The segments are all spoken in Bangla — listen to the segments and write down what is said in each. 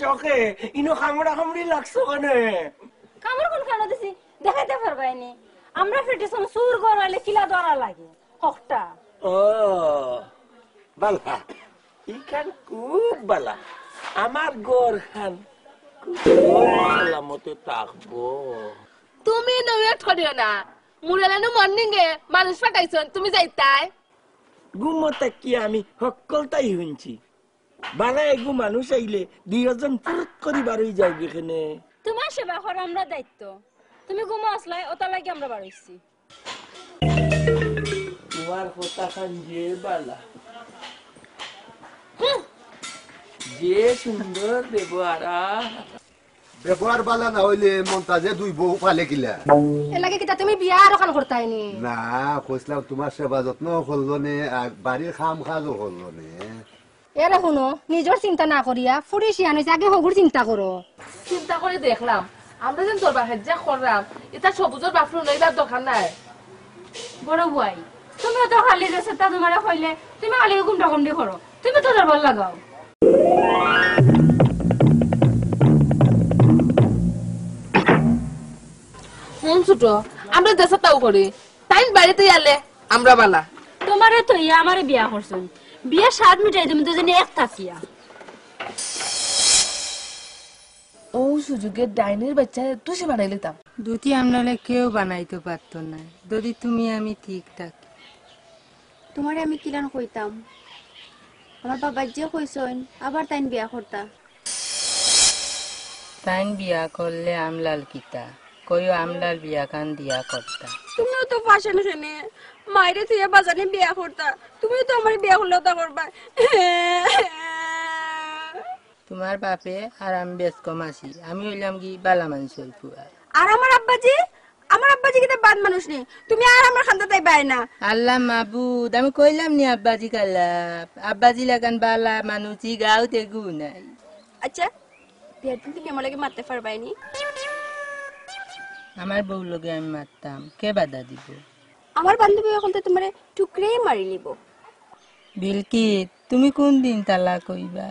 চোখে ইনো হামড়া হামড়ি লাগছো কেনে কামড় কোন খানো দিছি দেখাইতে পারবাইনি আমরা ফেটেছন সুর গরালে কিলা ধরা লাগে হকটা ও বালা ইখান খুব বালা আমার গোর খান সালামতে থাকবো তুমি নওয়েট করিও না মুরালানো মর্নিং এ মানুষ পাঠাইছন তুমি যাইতাই গুমতে কি আমি হকলতাই হইছি বালা এগু মানুষ আইলে দুইজন ফুরত করি বারই যাও এখানে তোমার সেবা করা আমরা দায়িত্ব তুমি ঘুমো আসলাই ওটা লাগি আমরা বাড়াইছি তোমার কথা খান যে বালা যে সুন্দর ব্যবহার বালা না হইলে মন্তাজে দুই বউ পালে কিলা এ লাগে কিটা তুমি বিয়া আর খান করতাইনি না কইছলাম তোমার সেবা যত্ন করলো নে বাড়ির খাম কাজও করলো নে এরে শুনো নিজের চিন্তা না করিয়া ফুড়ি শিয়ানিছে আগে হগুর চিন্তা করো চিন্তা করে দেখলাম আমরা যেন তোর বাহের যা করলাম এটা সবুজের বাফরু নইবার দরকার নাই বড় ভাই তুমি তো খালি রেছে তা তোমারে কইলে তুমি খালি গুমটা গুমডি করো তুমি তো ভাল লাগাও কোন ছোট আমরা দেশে তাও করি টাইম বাড়িতে আলে আমরা বালা তোমারে তো ইয়া আমারে বিয়া করছুন বিয়া 7 মিটাই তুমি দুজনে এক থাকিয়া ও সুযোগে ডাইনের বাচ্চা তুষে বানাই লিতাম দুটি আমরালে কেউ বানাইতে পারতো না যদি তুমি আমি ঠিক থাকি। তোমারে আমি কিলান কইতাম আমার বাবা যে কইছন আবার তাইন বিয়া করতা। তাইন বিয়া করলে আমলাল কিতা কইও আমলাল বিয়া খান দিয়া করতা। তুমিও তো ফাশন খেনে মাইরে তুই বাজানে বিয়া করতা, তুমিও তো আমার বিয়া করলেও তা করবা। তোমার বাপে আর আমি বেশ কম আছি, আমি হইলাম কি বালা মানুষের ফুয়া। আর আমার আব্বাজি কিতা বাদ মানুষ নি, তুমি আর আমার খান্দা তাই বাই না। আল্লাহ মাবুদ আমি কইলাম নি আব্বাজি কালাপ, আব্বাজি লাগান বালা মানুষই গাঁওতে গু নাই। আচ্ছা বিয়ার দিন তুমি আমার লাগে মারতে পারবাইনি? আমার বউ লগে আমি মারতাম, কে বাধা দিব? আমার বান্ধবী এখন তো তোমারে টুকরে মারি লিব। বিলকি তুমি কোন দিন তালাক কইবা?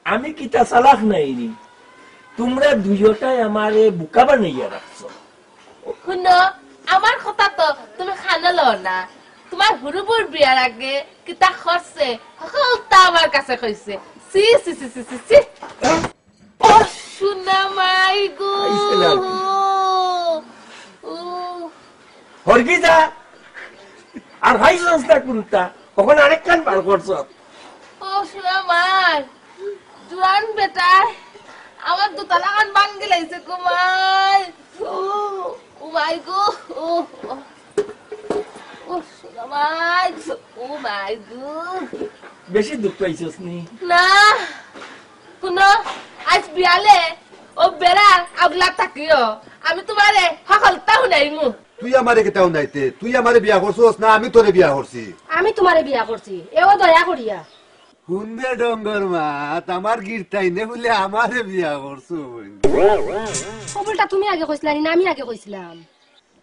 আমি কিতা চালাক নাইনি, তোমরা দুজটাই আমারে বুকা বানাইয়া রাখছো। শুনো আমার কথা তো তুমি খানালো না, তোমার হুরুবুর বিয়ার আগে কিতা খরছে সকলটা আমার কাছে কইছে। সি সি সি সি সি সি ও শুনা মাই গো হরগিজা আর ভাই সংস্থা কোনটা কখন আরেক কান পার করছ। ও শুনা মার জুয়ান বেটা আমার দুতলা কান ভাঙ্গি লাইছে কুমার। ও মাই গো ও ও শুনা মাই ও মাই গো। বেশি দুঃখ পাইছস নি? না শুনো আজ বিয়ালে ও বেড়ার আগলা থাকিও আমি তোমারে সকলটা শুনাইমু। তুই আমারে কেটাও নাইতে, তুই আমারে বিয়া করছস না আমি তোরে বিয়া করছি? আমি তোমারে বিয়া করছি, এও দয়া করিয়া। শুনবে ডঙ্গর মাত আমার গিরতাই নে বলে আমারে বিয়া করছো। খবরটা তুমি আগে কইছিলা না আমি আগে কইছিলাম?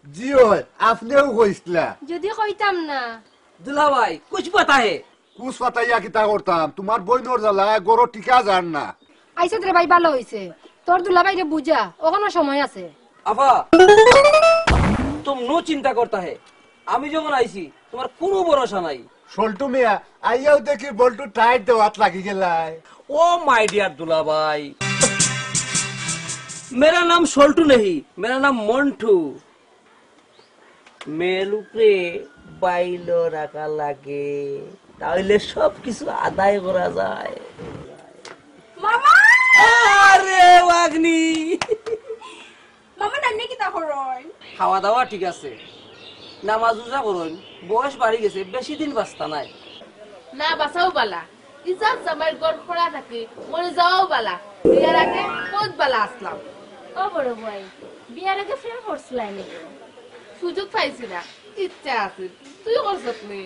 জি হয় আপনিও কইছিলা। যদি কইতাম না দুলা ভাই কুছ পাতা হে কুছ পাতাইয়া কিতা করতাম, তোমার বইনর জ্বালা গরো টিকা যান না। আইসে রে ভাই ভালো হইছে, তোর দুলাভাইরে বুঝা ওখানে সময় আছে। আফা তুম নো চিন্তা করতা হে, আমি যখন আইছি তোমার কোনো ভরসা নাই। সল্টু মিয়া আইয়াও দেখি বল্টু টাইট দেওয়াত লাগি গেলাই। ओ माय डियर दुला भाई, मेरा नाम सोल्टू नहीं, मेरा नाम मंटू। মেলুকে বাইলো রাখা লাগে তাহলে সবকিছু আদায় করা যায়। মামা আরে ওয়াগনি মামা নান্নে কিতা করন? খাওয়া দাওয়া ঠিক আছে, নামাজ রোজা করুন, বয়স বাড়ি গেছে, বেশি দিন বাঁচতা নাই। না বাসাও বালা ইজাত জামাইর গড় খোলা থাকে মরে যাওয়াও বালা, বিয়ার আগে কত বালা আসলাম। ও বড় ভাই বিয়ার আগে প্রেম করছিলাই নাকি? সুযোগ পাইছি না, ইচ্ছা আছে। তুই করছত নি?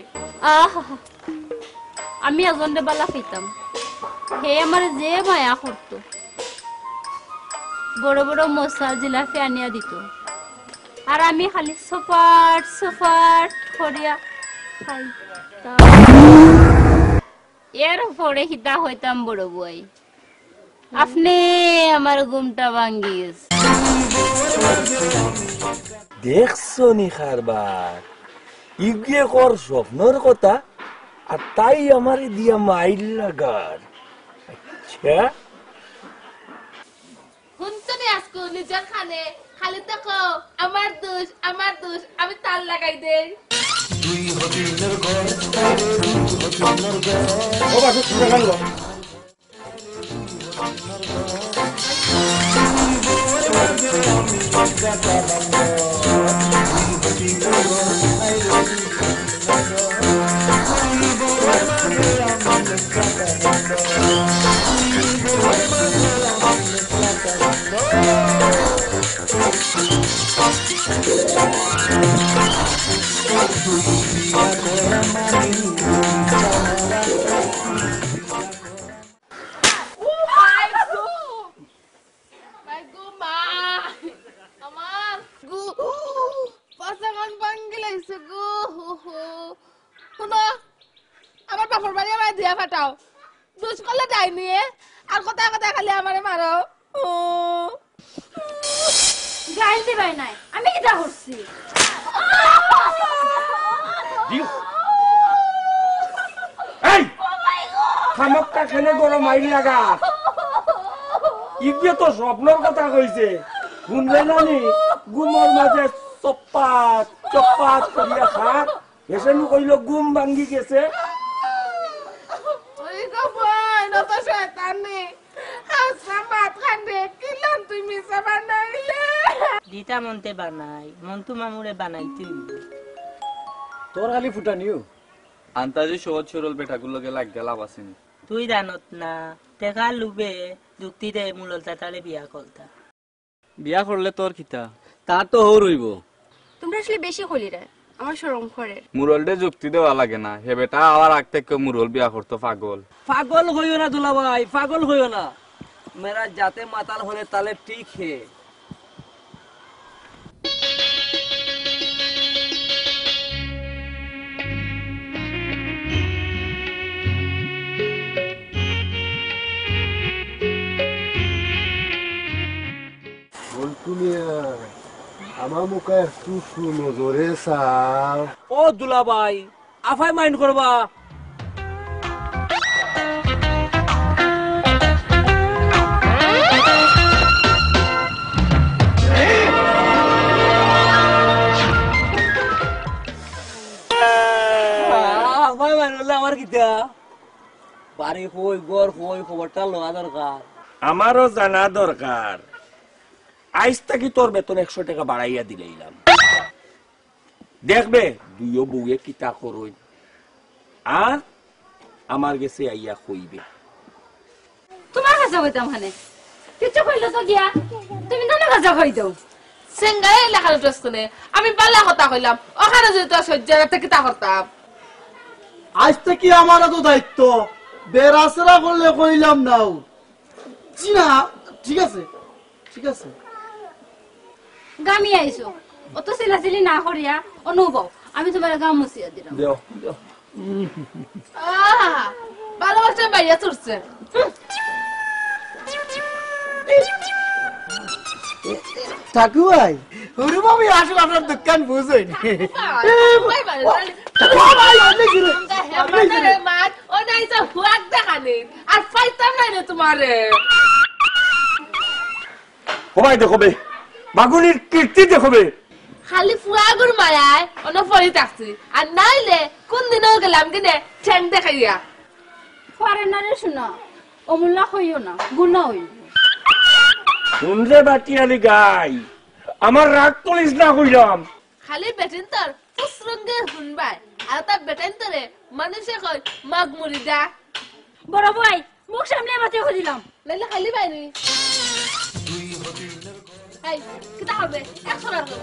আমি এজনে বালা পেতাম, হে আমার যে মায়া করতো, বড় বড় মশা জিলাপি আনিয়া দিত, আর আমি খালি সপাট সপাট করিয়া খাইতাম। এর পরে হিতা হইতাম বড় ভাই, আপনি আমার ঘুমটা ভাঙ্গিস। দেখছো নি খারবার ইগে কর স্বপ্নর কথা, আর তাই আমার দিয়া মাইল লাগার। আচ্ছা শুনছনি আজকে নিজের খানে খালি দেখো আমার দোষ আমার দোষ, আমি তার লাগাই দেই। ও বাসু শুনে গেল আমার বাপর বাড়ি আমার দিয়া ফাটাও, দুষ করলে যায়নি আর কথা কথা খালি আমারে মারো। গাইল দিবাই নাই, আমি কিটা করছি? খামক্কা খেলে গরম মাইল লাগা। ইগে তো স্বপ্নের কথা কইছে শুনলে না নি গুমর মাঝে চপাত চপাত করিয়া খাত এসেনু কইল গুম ভাঙ্গি গেছে ওই গো বই না তো শয়তানি হাসা মাত খান্দে কিলান তুই মিছা বানাইলে দিতা মনতে বানাই মন্তু মামুরে বানাইতে তোর খালি ফুটানিও আন্তাজি সহজ সরল বেটাগুলোকে লাগ লাভ আসেনি তুই জানত না টেকা লুবে যুক্তি দে মূলতা তালে বিয়া করতা বিয়া করলে তোর খিতা তার তো হৌ রইব তোমরা আসলে বেশি হলি রে আমার শরম করে মুরলডে যুক্তি দেওয়া লাগে না হে বেটা আবার আগ থেকে মুরল বিয়া করতো পাগল পাগল হইও না দুলাভাই পাগল হইও না মেরা যাতে মাতাল হলে তালে ঠিক হে তুমি আমার মুখে একটু নজরে চাও ও দুলাভাই আফাই মাইন্ড করবা আফাই মাইন্ড করলে আমার কিতা বাড়ি হই গড় হই খবরটা লওয়া দরকার আমারও জানা দরকার আইজ থাকি তোর বেতন 100 টাকা বাড়াইয়া দিলাম দেখবে দুইও বউয়ে কিতা করই আর আমার গেছে আইয়া কইবে তোমার কাছে কইতাম হানে কিছু কইলো তো গিয়া তুমি না কাছে কই দাও সেঙ্গাই লেখা ড্রেস কোনে আমি বালা কথা কইলাম ওখানে যদি তো সহ্য রাতে কিতা করতাম আজ থেকে আমার তো দায়িত্ব বেরাসরা করলে কইলাম নাও জি না ঠিক আছে ঠিক আছে গামি আইছো অত সিলাসিলি না করিয়া অনুভব আমি তোমার গাম মুছিয়া দিলাম দেও ভালোবাসা বাইয়া চড়ছে ঠাকু ভাই ওরে বাবা আসলে আপনার দোকান বুঝেন ও নাই তো হুয়াক দেখানি আর পাইতাম নাই রে তোমারে কমাই দেখবে বাগুনির কীর্তি দেখবে খালি ফুয়াগুর মায়ায় অন্য ফরি থাকছি আর নাইলে কোন দিনও গেলাম কিনে ঠ্যাং দেখাইয়া ফরেনারে শুনো অমূল্য হইও না গুণা হইব শুনলে বাটিয়ালি গাই আমার রাগ তুলিস না কইলাম খালি বেটেন তোর ফুসরঙ্গে হুনবাই আর তার বেটেন তোরে মানুষে কই মাগ মুড়ি দা বড় ভাই মুখ সামনে বাতে দিলাম নাইলে খালি বাইনি এই কিতা হবে 100 টাকা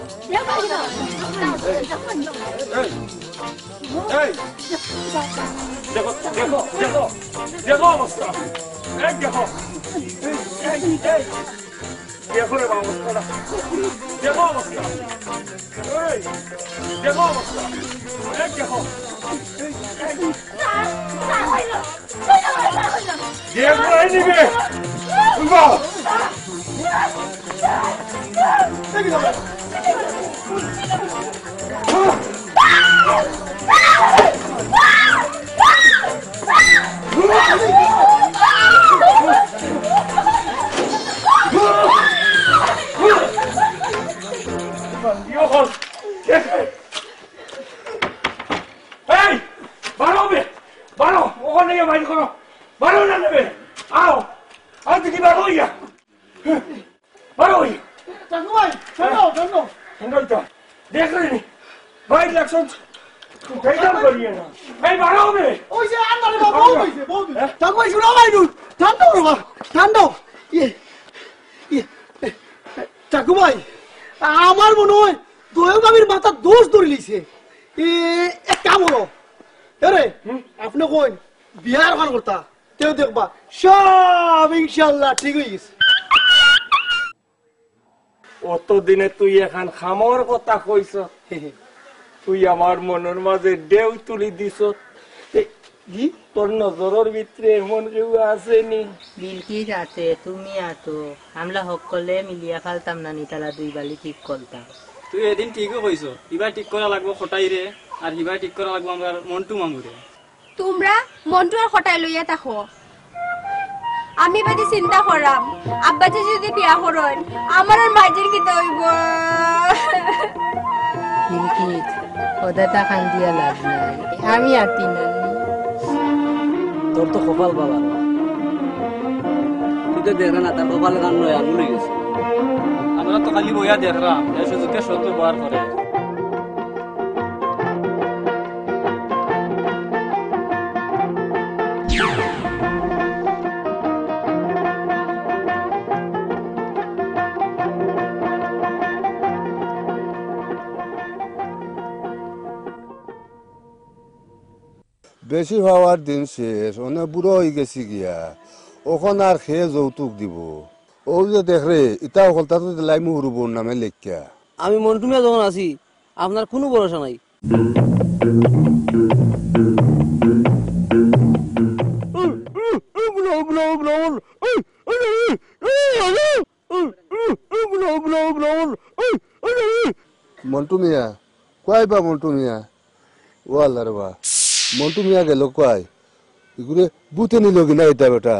এই দেখো দেখো দেখো দেখো অবস্থা এই দেখো এই দেখো রে অবস্থা দেখো অবস্থা এই দেখো অবস্থা এই দেখো দেখো এই নিবে বাহ ঠাকু ভাই আমার মনে হয় দয়াগামীর মাথা দোষ ধরে লিছে এক কাম হলো আরে আপনি কই বিয়ার খান করতা কেউ দেখবা সব ইনশাল্লাহ ঠিক হয়ে গেছে অতদিনে তুই এখন খামর কথা কইছ তুই আমার মনের মাঝে ঢেউ তুলি দিছ তোর নজরের ভিতরে এমন কেউ আসেনি বিলকিস আছে তুমি আতো আমরা সকলে মিলিয়া ফালতাম না নিতালা দুই বালি ঠিক করতাম তুই এদিন ঠিকই কইছো ইবার ঠিক করা লাগবো খটাই রে আর হিবার ঠিক করা লাগবো আমার মন্টু মামুরে তোমরা মনটো আর হটাই লইয়া থাকো আমি বাদে চিন্তা করাম আব্বাজি যদি বিয়া করেন আমার আর মাঝের কি হইব বিলকিত কথাটা খান দিয়া লাভ নাই আমি আতি না তোর তো কপাল বাবা তুই তো দেখ না তার কপাল গান নয় আঙুল হয়ে গেছে আমরা তো খালি বইয়া দেখলাম এই সুযোগে শত্রু বার করে বেশি হওয়ার দিন শেষ অনেক বুড়ো হয়ে গেছি গিয়া ওখান আর খেয়ে যৌতুক দিব ও যে দেখ রে ইটা ওখানটা তো দিলাই মুহুরুবর নামে লেখিয়া আমি মন্টুমিয়া যখন আছি আপনার কোনো ভরসা নাই মন্টু মিয়া কয় বা মন্টু মিয়া ও আল্লাহ রে বা মন্টু মিয়া গেল কয় এগুলো বুতে নিল কিনা এটা বেটা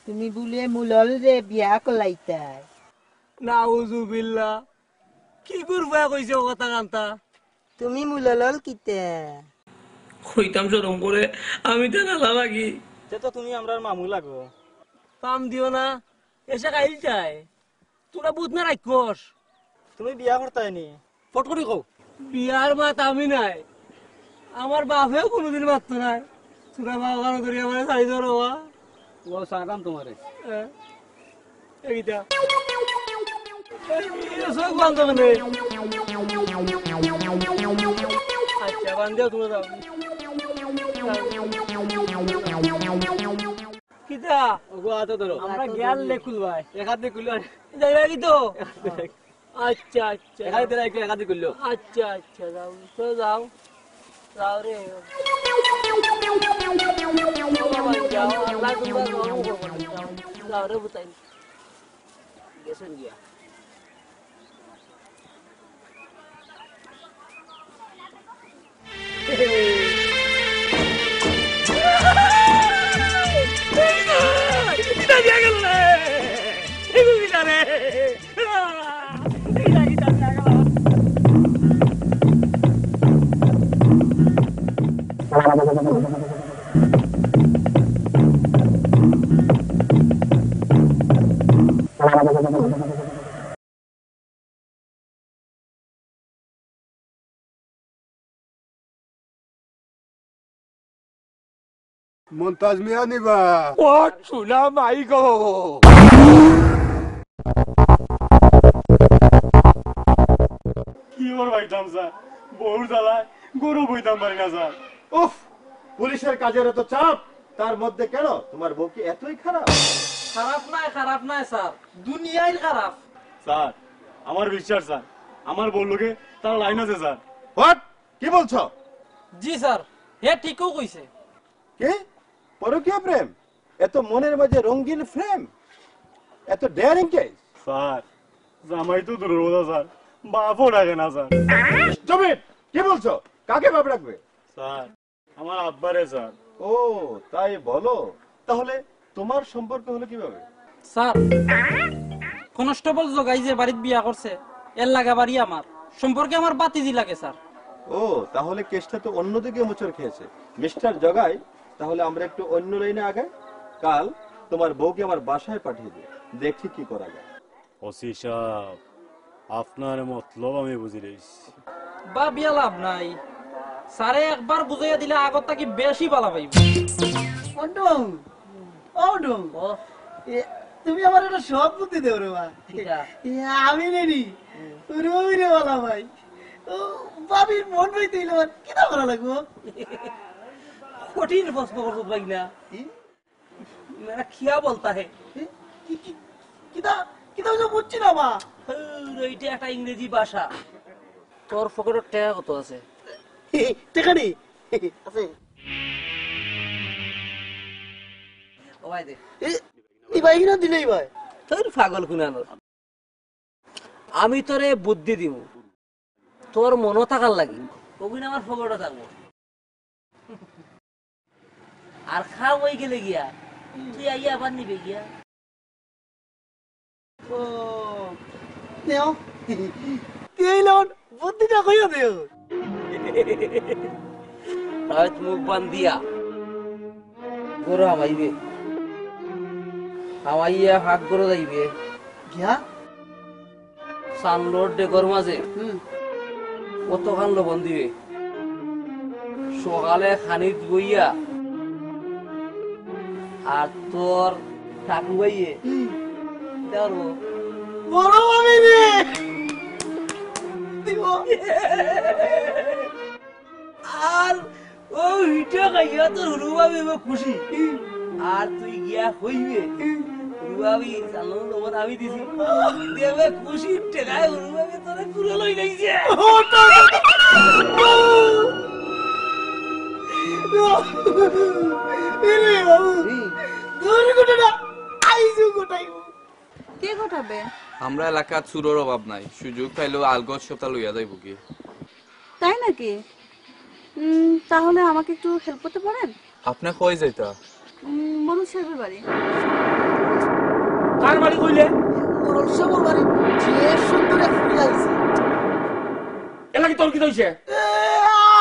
তুমি বলে মুলল রে বিয়া কলাইতাই নাউজুবিল্লাহ কি করবা কইছে ও কথা কান্তা তুমি মুলল কিতা কইতাম শরম করে আমি তো না লাগি সে তো তুমি আমরার মামু লাগো কাম দিও না এসে খাইল চাই তোরা বুঝ না রাখোস তুমি বিয়া করতাই নি ফট করে কও বিয়ার মাত আমি নাই আমার বাপেও কোনোদিন মারত নাই তোরা বাবা করি আমার চাই ধরবা ও সারাম তোমারে এইটা সব বন্ধ করে আচ্ছা বান্ধেও তুমি যাও কিতা ওগো আতো ধরো আমরা গেল লেকুল ভাই এক হাত দিয়ে কুলো যাইবা কি তো আচ্ছা আচ্ছা এক হাত দিয়ে এক হাত দিয়ে কুলো আচ্ছা আচ্ছা যাও তো যাও যাও রে যাও আল্লাহ তোমরা যাও রে বুতাই গেছেন গিয়া মন্তাজ মিয়া নিবা ও চুনা মাই গো কি ওর বাইতাম স্যার বহুর জ্বালায় গরু বইতাম পারি না স্যার উফ পুলিশের কাজের এত চাপ তার মধ্যে কেন তোমার বউ কি এতই খারাপ খারাপ নাই স্যার দুনিয়াই খারাপ স্যার আমার বিশ্বাস স্যার আমার বললোকে তার লাইন আছে স্যার হোয়াট কি বলছো জি স্যার হে ঠিকও কইছে কি পরকীয় প্রেম এত মনের মাঝে রঙিন ফ্রেম এত ডেয়ারিং কেস স্যার জামাই তো দূরের কথা স্যার বাপও ডাকে না স্যার জমিন কি বলছো কাকে বাপ রাখবে স্যার আমার আব্বারে স্যার ও তাই বলো তাহলে তোমার সম্পর্ক হলো কিভাবে স্যার কনস্টেবল জগাই যে বাড়িতে বিয়া করছে এর লাগা বাড়ি আমার সম্পর্কে আমার বাতিজি লাগে স্যার ও তাহলে কেসটা তো অন্যদিকে মোচড় খেয়েছে মিস্টার জগাই তাহলে আমরা একটু অন্য লাইনে আগাই কাল তোমার বউকে আমার বাসায় পাঠিয়ে দিও দেখি কি করা যায় ওসি সাহেব আপনার মতলব আমি বুঝি রইছি বা বিয়া লাভ নাই স্যারে একবার বুঝাইয়া দিলে আগত থাকি বেশি বালা পাইব তুমি আমার একটা সব বুদ্ধি দেও রে বা আমি নেনি রুই রে বলা ভাই বাবির মন বইতে কিনা করা লাগবো কঠিন প্রশ্ন করছো লাগিনা মেরা খিয়া বলতা হে কিতা কিতা বুঝছি না মা এইটা একটা ইংরেজি ভাষা তোর পকেটের টাকা কত আছে টাকা নেই আছে ও ভাই দে এই ভাই কিনা দিলেই ভাই তোর পাগল কুনানো আমি তোরে বুদ্ধি দিব তোর মনও থাকার লাগি ওগুলো আমার ফগড়া থাকবো আর খাও ওই গেলে গিয়া তুই আইয়া আবার নিবে গিয়া ও দেও তেলন বুদ্ধিটা কইও দেও রাত মুখ বান্ধিয়া গরু আমাইবে আমাইয়া হাক গরু যাইবে গিয়া সানলোড ডেকর মাঝে কতখান লবণ দিবে সকালে খানিত বইয়া আর তোর ঠাকুর বাইয়ে দেওয়ার বড় আমি রে দিব আর ও হিটা খাইয়া তোর হুরুবাবি খুশি আর তুই গিয়া হইবে হুরুবাবি জানো লবণ আমি দিছি দেবে খুশি টেকায় হুরুবাবি তোরে পুরো লই যাইছে কে ঘটাবে? আমরা এলাকার চুরোর অভাব নাই, সুযোগ পাইলেও আলগজ সপ্তাহ লইয়া যাইব কি। তাই নাকি? তাহলে আমাকে একটু হেল্প করতে পারেন? আপনি কই যাইতা? মনুষ সাহেবের বাড়ি। কার বাড়ি কইলে? মনুষ সাহেবের বাড়ি। যে সুন্দর এক ফুল আইছে। এলাকি তোর কি হইছে?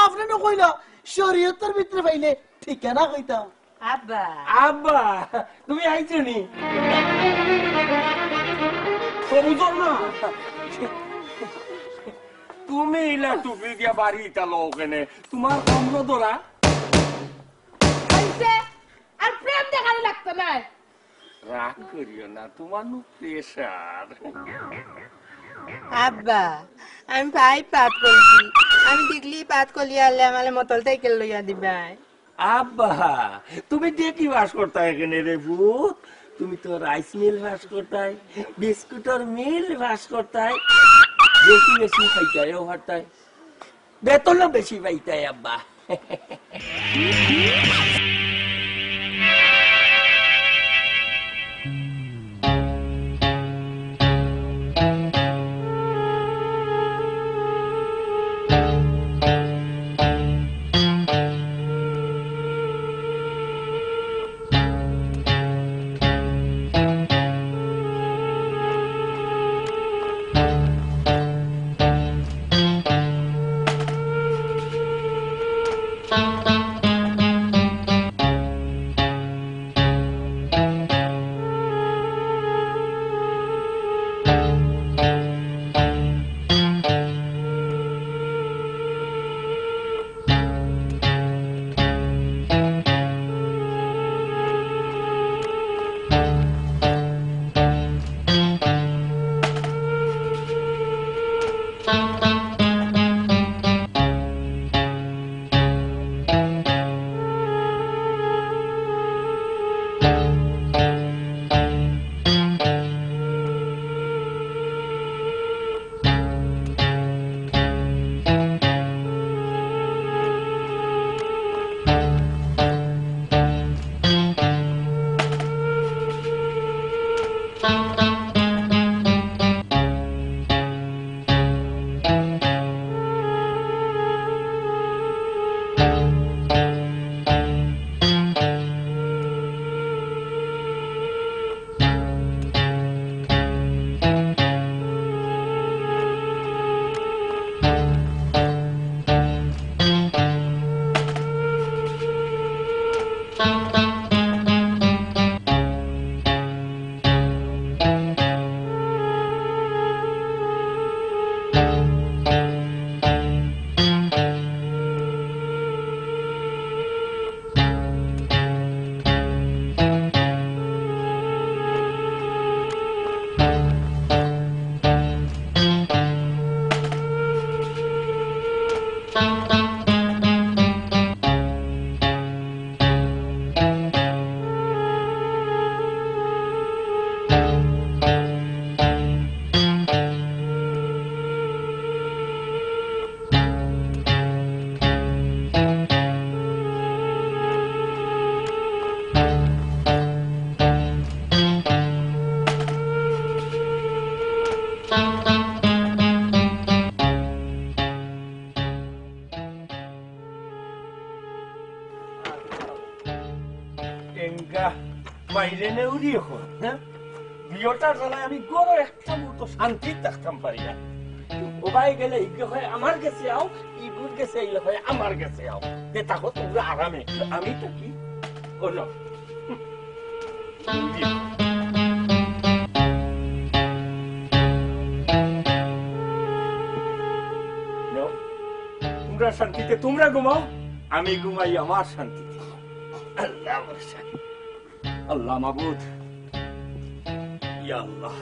আপনি না কইলা শরীয়তের ভিতরে পাইলে ঠিকানা কইতাম। আব্বা আব্বা তুমি আইছো নি? বুঝল না তুমি ইলা টুপি দিয়া বাড়ি ইতালো ওখানে তোমার কম্র ধরা আর প্রেম দেখানো লাগতো না। রাগ করিও না, তোমার নু প্রেশার। আব্বা আমি ভাই পাত করছি, আমি দেখলি পাত কলিয়া আলে আমার মোটর সাইকেল লইয়া দিবাই। আব্বা তুমি দেখি বাস করতা এখানে রে ভূত, তুমি তো রাইস মিল বাস করতাই, বিস্কুটের মিল বাস করতাই, বেশি বেশি খাইতাই ও হারতাই, বেতনও বেশি পাইতাই আব্বা। টেঙ্গা বাইরে নেউরি এখন হ্যাঁ বিয়েটার জ্বালায় আমি গড় একটা মতো শান্তি থাকতাম পারি না ও ভাই গেলে ইগে হয় আমার কাছে আও ইগুর কাছে আইলে হয় আমার কাছে আও তে তাকো তোমরা আরামে আমি তো কি হলো তোমরা শান্তিতে তোমরা ঘুমাও আমি ঘুমাই আমার শান্তিতে আল্লাহ ভরসা আল্লাহ মাবুদ ইয়া আল্লাহ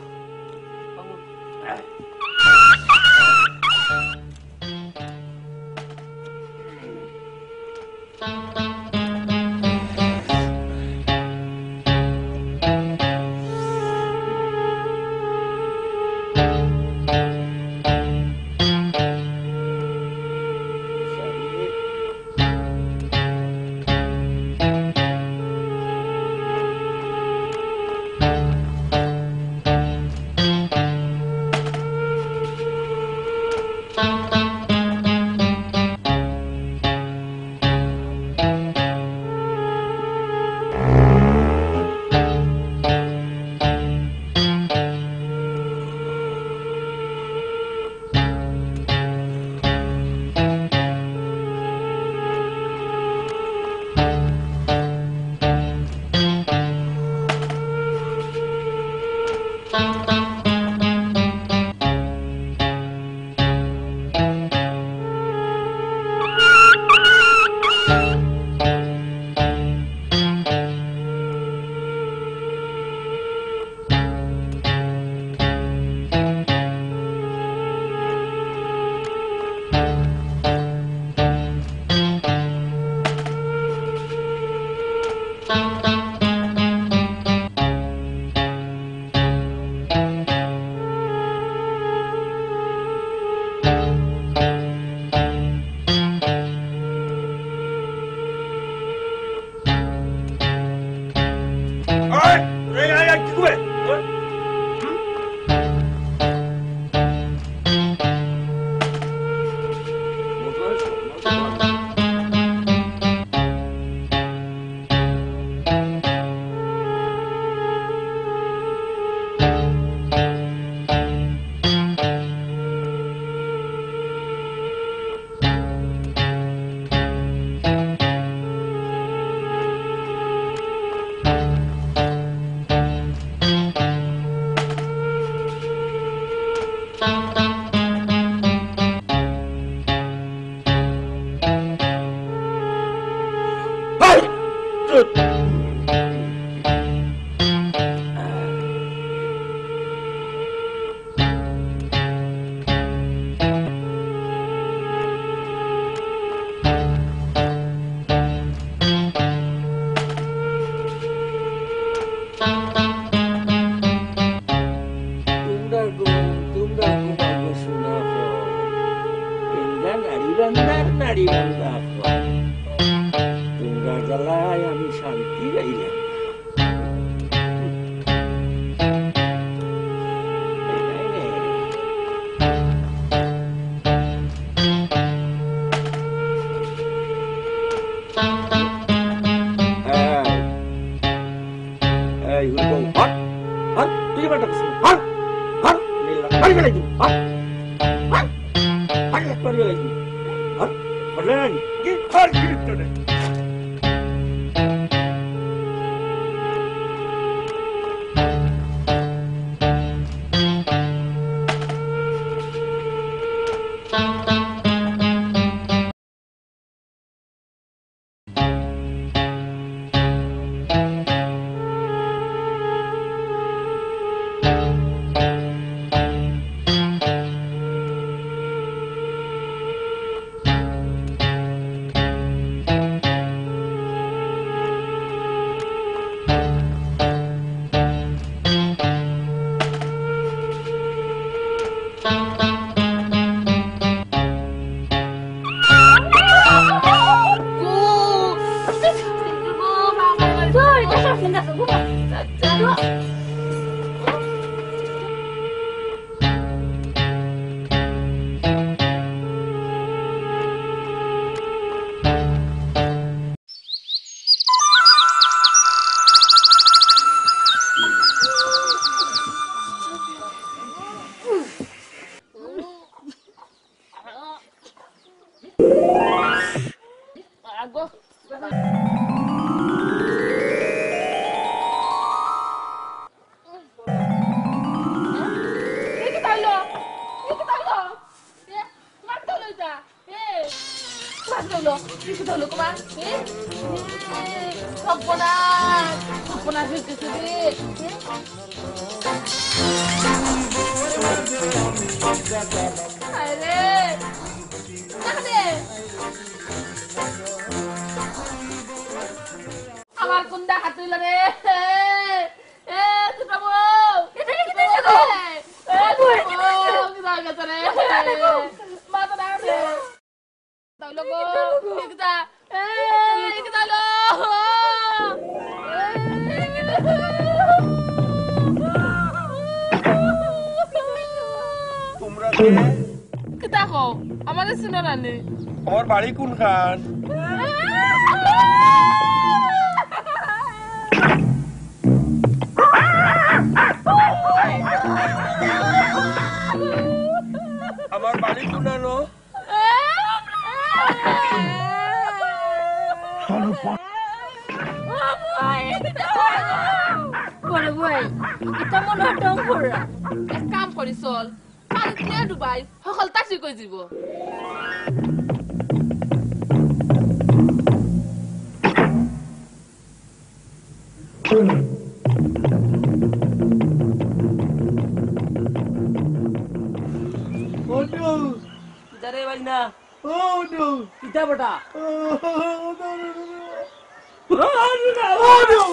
সর্বনাশ সর্বনাশ হইতেছে রে আরে দেখে আমার কোন দেখা তুইল রে এ দুটা বউ এটা কি দিছে গো এ কি দাগা রে মা তো দাগা রে তাইলো গো কিটা কি দালো তোমরা কিটা কো আমাদের শুনে রানি আমার বাড়ি কোনখান আমার বাড়ি কোনানো বড় ভাই এটা মনে হয় টং পড়া এক কাম করি চল পানি দিয়ে ডুবাই সকল তাসি কই যাব ইদারে বাজনা ও নো কিতা বটা ও নো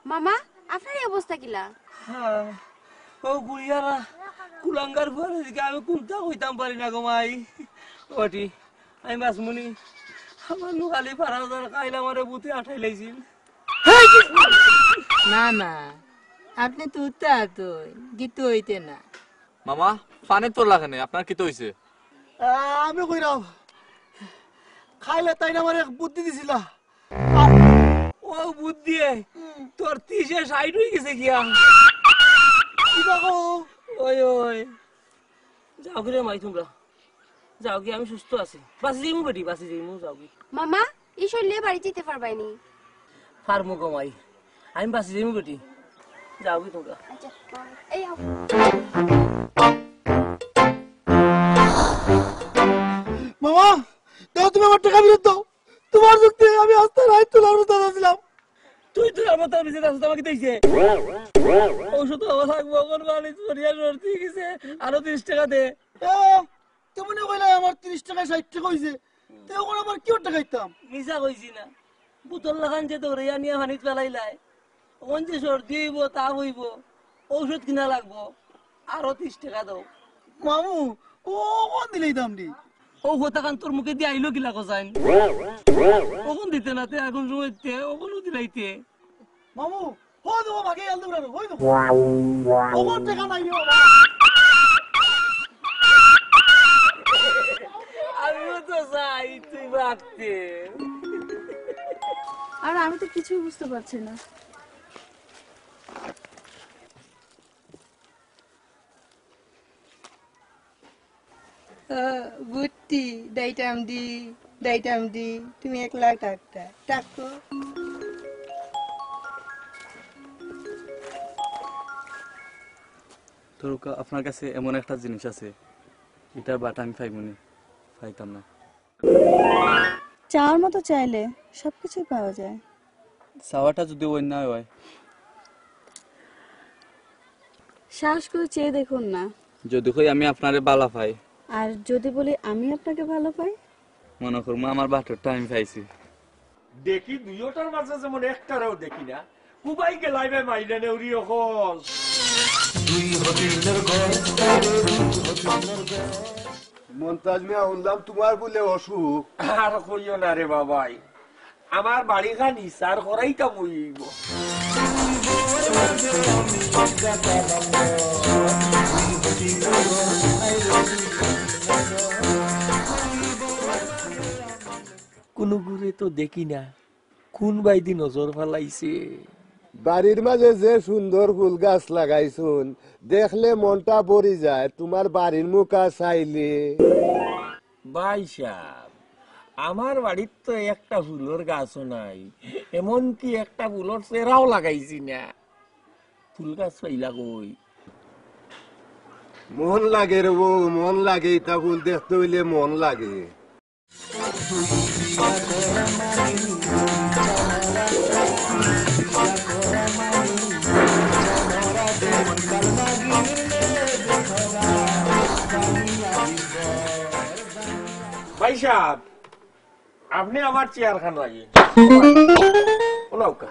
মামা আপনার এই অবস্থা কিলা ও গুড়িয়ারা কুলাঙ্গার পরে দিকে আমি কোনটা কইতাম পারি না গো মাই ওটি আমি মাসমুনি আমার নুকালি 12,000 খাইলে আমারে বুতে আঠাই লাইছিল মামা আপনি তো উত্তাহ তো গীত হইতে না মামা পানি পড়লা কেন আপনার কি তো হইছে আমি কইরাম খাইলে তাই না আমার এক বুদ্ধি দিছিলা ও বুদ্ধি তোর 30-60 হয়ে গেছে গিয়া কি বাগো ওই ওই যাও কি রে মাই তোমরা যাও কি আমি সুস্থ আছি বাসি যাইমু বেটি বাসি যাইমু যাও কি মামা এই শৈলে বাড়ি যেতে পারবাইনি ফার্মু গো মাই আমি বাসি যাইমু বেটি যাও কি তোমরা আচ্ছা এই আও মামা দাও তুমি আমার টাকা ফেরত দাও তোমার যুক্তি আমি আস্তে রাইত তোলার মতো ছিলাম তুই তুই আমার তার বিজে রাস্তা আমাকে দিয়েছে ঔষধ থাকবো কোন বাড়ি সরিয়া সরতে গেছে আরো 30 টাকা দে তুমি না কইলা আমার 30 টাকা 60 টাকা হইছে তো এখন আবার কি টাকা খাইতাম মিছা কইছি না বোতল লাগান যে দৌড়িয়া নিয়ে পানিত পেলাইলাই ওন যে সর্দি হইব তাপ হইব ঔষধ কিনা লাগবো আরো 30 টাকা দাও মামু ও কোন দিলেই দাম দি ও কথা কান তোর মুখে দিয়ে আইলো কিলা কসাইন ওখন দিতে না তে এখন সময়তে ওখনও দিলাইতে মামু হো দেবো ভাগে আল দেবো হই দেবো ও কোন টাকা নাই রে বাবা আমিও তো চাই তুই ভাবতে আর আমি তো কিছুই বুঝতে পারছি না বুদ্ধি দাইটাম দি তুমি 1 লাখ টাকা টাকো তোর আপনার কাছে এমন একটা জিনিস আছে এটার বাটা আমি পাইতাম না। চাওয়ার মতো চাইলে সবকিছুই পাওয়া যায়। চাওয়াটা যদি অন্যায় হয়? সাহস করে চেয়ে দেখুন না। যদি কই আমি আপনারে ভালো পাই, আর যদি বলি আমি আপনাকে ভালো পাই, মনে করবো আমার বাটরটা আমি পাইছি। দেখি দুইটার মাঝে যেমন একটারও দেখি না, কুবাই গেলাইবে মাইলে নেউরি হল। মন্তাজ মিয়া শুনলাম তোমার বলে অসুখ। আর কইও না রে বাবাই, আমার বাড়ি খান ইসার করাইটা বইব। কোন ঘুরে তো দেখি না, কোন বাইদি নজর ফেলাইছে। বাড়ির মাঝে যে সুন্দর ফুল গাছ লাগাইছুন, দেখলে মনটা ভরি যায়। তোমার বাড়ির মুখা চাইলে। ভাই সাহেব, আমার বাড়ির তো একটা ফুলের গাছও নাই, এমনকি একটা ফুলের চেরাও লাগাইছি না। ফুল গাছ পাইলা কই? মন লাগে রে বউ, মন লাগে। ইটা ফুল দেখতে হইলে মন লাগে। ভাই সাহেব, আপনি আমার চেয়ার খান লাগিয়ে ওনাউকা।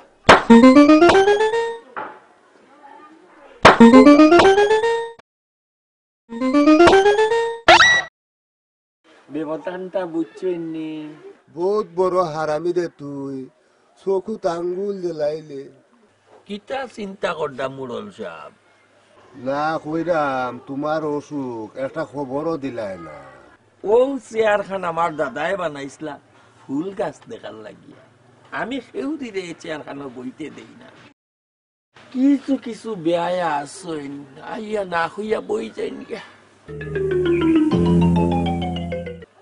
ব্যবধানটা বুঝছেন নি? বহুত বড় হারামি রে তুই, চকুত আঙ্গুল জ্বালাইলে। কিতা চিন্তা করতাম মুরল সাহেব? না কইরাম তোমার অসুখ, একটা খবরও দিলাই না। ও চেয়ার খান আমার দাদাই বানাইছিলা ফুল গাছ দেখার লাগিয়া। আমি সেও দিলে চেয়ার খানো বইতে দেই না। কিছু কিছু বেয়া আসইন, আইয়া না হইয়া বই যাই নিয়া।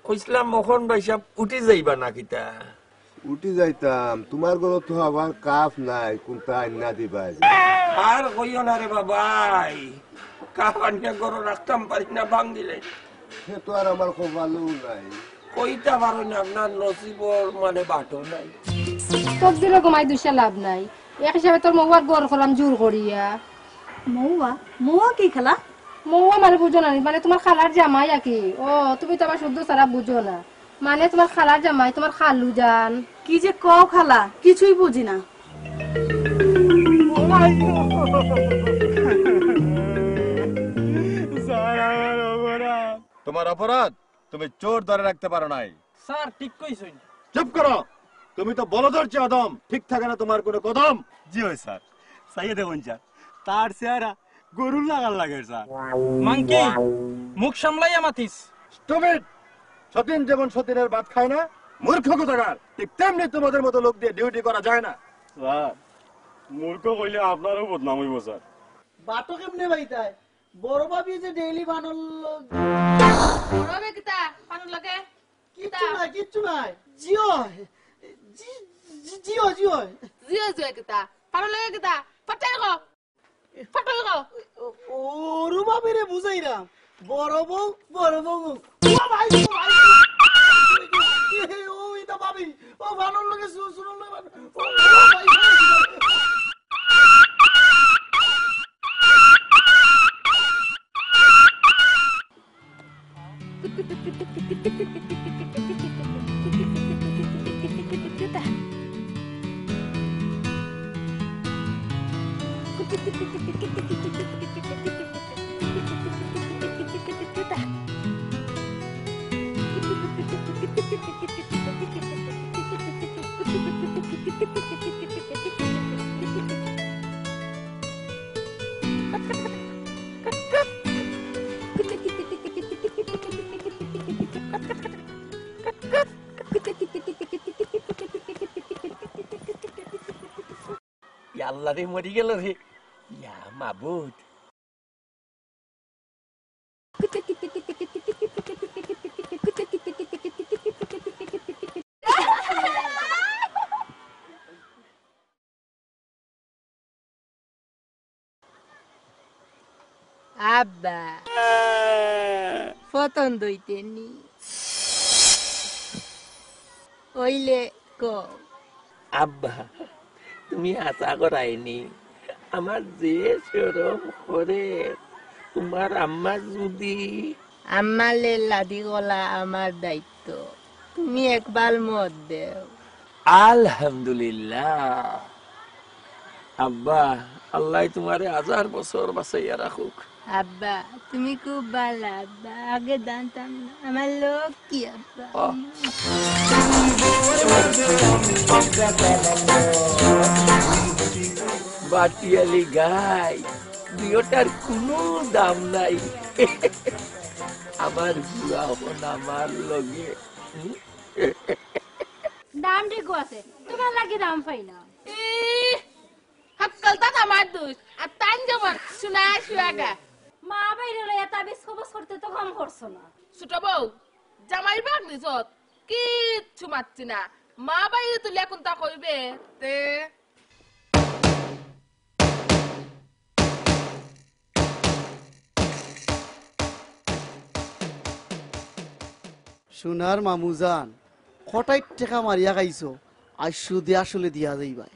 কইসলাম মোহন ভাই সাহেব উঠি যাইবা না কিতা? উঠি যাইতাম, তোমার ঘরে তো আবার কাফ নাই, কোনটা আইনা দিবা? আর কইও না রে বাবাই, কাফ আনিয়া গরো রাখতাম পারি না, ভাঙ দিলে। সে তো আর আমার কপালেও নাই। কইতা পারো না, আপনার নসিবর মানে বাটো নাই। তোর দিলে ঘুমাই দুইসা লাভ নাই। এক হিসাবে তোর মৌয়ার গড় করলাম জোর করিয়া। মৌয়া? মৌয়া কি খেলা? মৌয়া মানে বুঝো না, মানে তোমার খালার জামাই আর কি। ও তুমি তো আমার শুদ্ধ সারা বুঝো না, মানে তোমার খালার জামাই, তোমার খালু জান। কি যে কও খালা, কিছুই বুঝি না। তোমার অপরাধ তুমি চোর ধরে রাখতে পারো নাই। স্যার ঠিক কইছেন। চুপ করো, তুমি তো বলদর চেয়ে অদম, ঠিক থাকে না তোমার কোনো কদম। জি হয় স্যার, সাইয়ে দেখুন স্যার, তার চেহারা গরুর লাগার লাগে স্যার। মাংকি মুখ সামলাইয়া মাতিস। স্টুপিড! সতীন যেমন সতীনের ভাত খায় না, মূর্খ কোথাকার, ঠিক তেমনি তোমাদের মতো লোক দিয়ে ডিউটি করা যায় না। স্যার, মূর্খ কইলে আপনারও বদনাম হইব স্যার। বাটো কেমনে বাইতায়? বড় ভাবি যে ডেইলি বানল। বড় কিতা পানুর লাগে কিচ্ছু নাই, কিচ্ছু নাই। জিও জিও জিও জিও জিও কিতা পানুর লাগে কিতা ফটাই গো ফটাই গো। ওরু ভাবিরে বুঝাইরাম, বড় বউ বড় বউ। ও ভাই ও ভাই, ও এটা ভাবি, ও বানর লাগে শুনুন না। ও ভাই আল্লাহ রে, মরি গেল রে। ইয়া মাবুদ, আব্বা পছন্দ হইতেনি ওইলে কও আব্বা তুমি আশা করাইনি আমার যে সরম করে তোমার আম্মা যদি আমালে লাদি গলা আমার দায়িত্ব তুমি একবার মত দেও আলহামদুলিল্লাহ আব্বা আল্লাহ তোমারে 1000 বছর বাঁচাইয়া রাখুক আব্বা তুমি খুব ভালো আব্বা আগে জানতাম না আমার লোক কি আব্বা বাটিয়ালি গাই বিয়েটার কোনো দাম নাই আমার বুড়া হন আমার লগে দাম ঠিক আছে তোমার লাগে দাম পাই না হাক্কালটা আমার দোষ আর তাই যেমন শোনা শুয়াগা মা বাইরে লইয়া তাবিজ খবর করতে তো কম করছো না ছোট বউ জামাই বাগ নিজত কিচ্ছু মারছি না মা বাইরে তুলে এখন তা কইবে তে সোনার মামুজান কটাই টাকা মারিয়া খাইছো আর সুদে আসলে দিয়া যাইবাই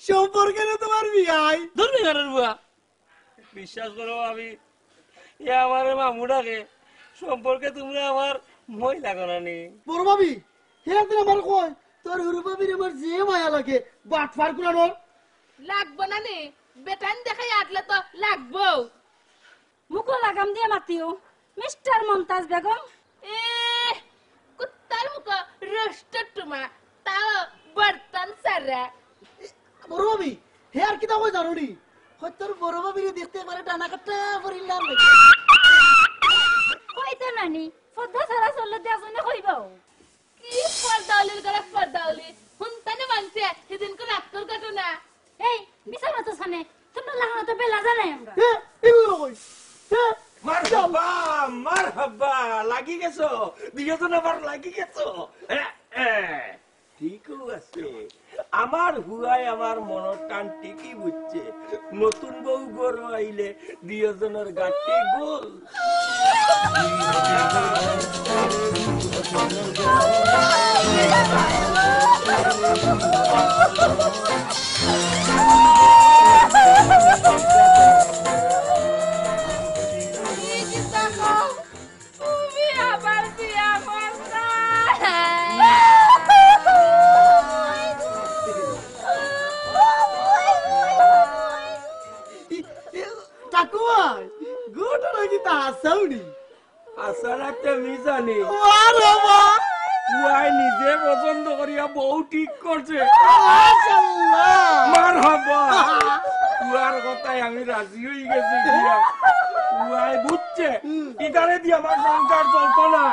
সম্পর্কে তোমার বিয়াই ধরবি কারণ বুয়া বিশ্বাস করো আমি আমার মামুটাকে সম্পর্কে তোমরা আমার মহিলা করানি বড় ভাবি হেরাদিন আমার কয় তোর হুরু ভাবির আমার যে মায়া লাগে বাট ফার কুলানোর লাগবো না নে বেটান দেখাই আটলে তো লাগবো মুখো লাগাম দিয়ে মাতিও মিস্টার মমতাজ বেগম এ কুত্তার মুখ রষ্ট টুমা তাও বর্তন সারা বড় ভাবি হে আর কিতা কই জানোনি তোর বড় ভাবিরে দেখতে পারে টানা কাটা পরিলাম কইতে নানি ফদ্দা সারা চললে দেজনে কইবাও কি ফরদাউলির করে ফরদাউলি হুনতানে মানছে সেদিন করে আক্কল কাটো না এই বিছানা তো সামনে তোমরা লাগানো তো বেলা জানাই আমরা এগুলো কই মারহাবা মারহাবা লাগি গেছো দুইজন আবার লাগি গেছো ঠিকও আছে আমার হুয়াই আমার মনের টান ঠিকই বুঝছে নতুন বউ গরু আইলে দুইজনের গাঠি গোল নিজে পছন্দ করিয়া বউ ঠিক করছে কুয়ার কথায় আমি রাজি হয়ে গেছি কুয়াই বুঝছে ইটারে দিয়ে আমার সংসার চলতো না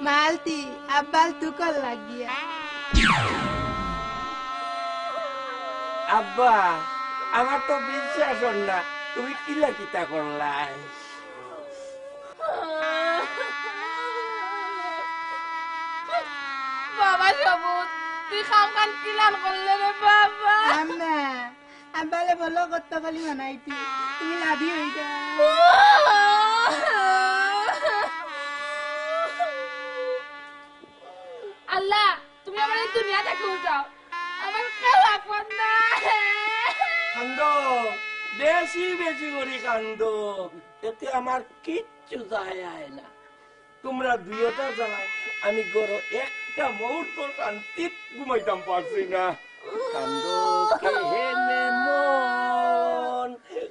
মালতি আব্বাল তুকল লাগিয়া আব্বা আমার তো বিশ্বাস হল না তুমি কিলা কিতা করলাই বাবা সবুজ তুই খামখান কিলান করলে রে বাবা আম্মা আব্বালে বলো কত খালি মানাইতি তুমি লাভি হইতা আল্লাহ তুমি আমার এই দুনিয়া থেকে উঠাও আমার কেউ আপন না কান্দ বেশি বেশি করে কান্দ এতে আমার কিচ্ছু যায় আয় না তোমরা দুইটা জ্বালায় আমি গরো একটা মুহূর্ত শান্তিত ঘুমাইতাম পারছি না কান্দ কেহেনে মন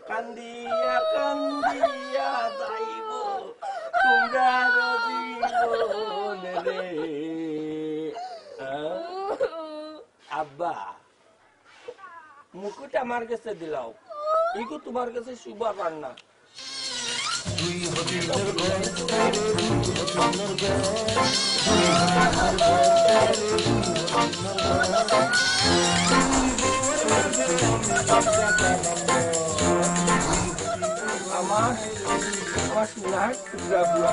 কান্দিয়া কান্দিয়া যাইব তোমরা জীবন রে আব্বা মুকুট আমার কাছে দিলাও ইগো তোমার কাছে শুভ রান্না আমার সোনার টুকরা বুয়া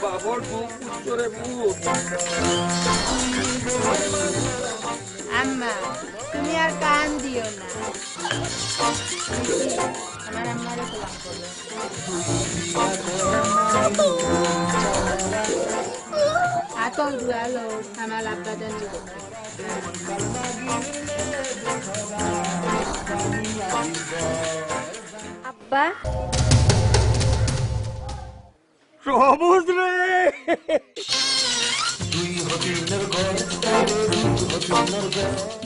বাবর বউ পুত্রে বউ আম্মা তুমি আর কান দিও না আমার আম্মারে সালাম করো আতল দুয়ালো আমার আব্বা জানি আব্বা সবুজ রে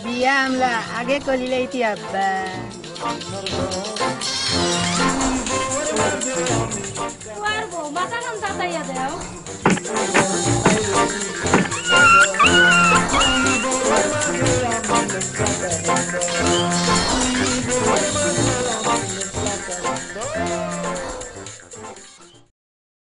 বিয়া আমলা আগে কলিলেইতি আব্বা তোমার বউ মাথা খান তাতাইয়া দেও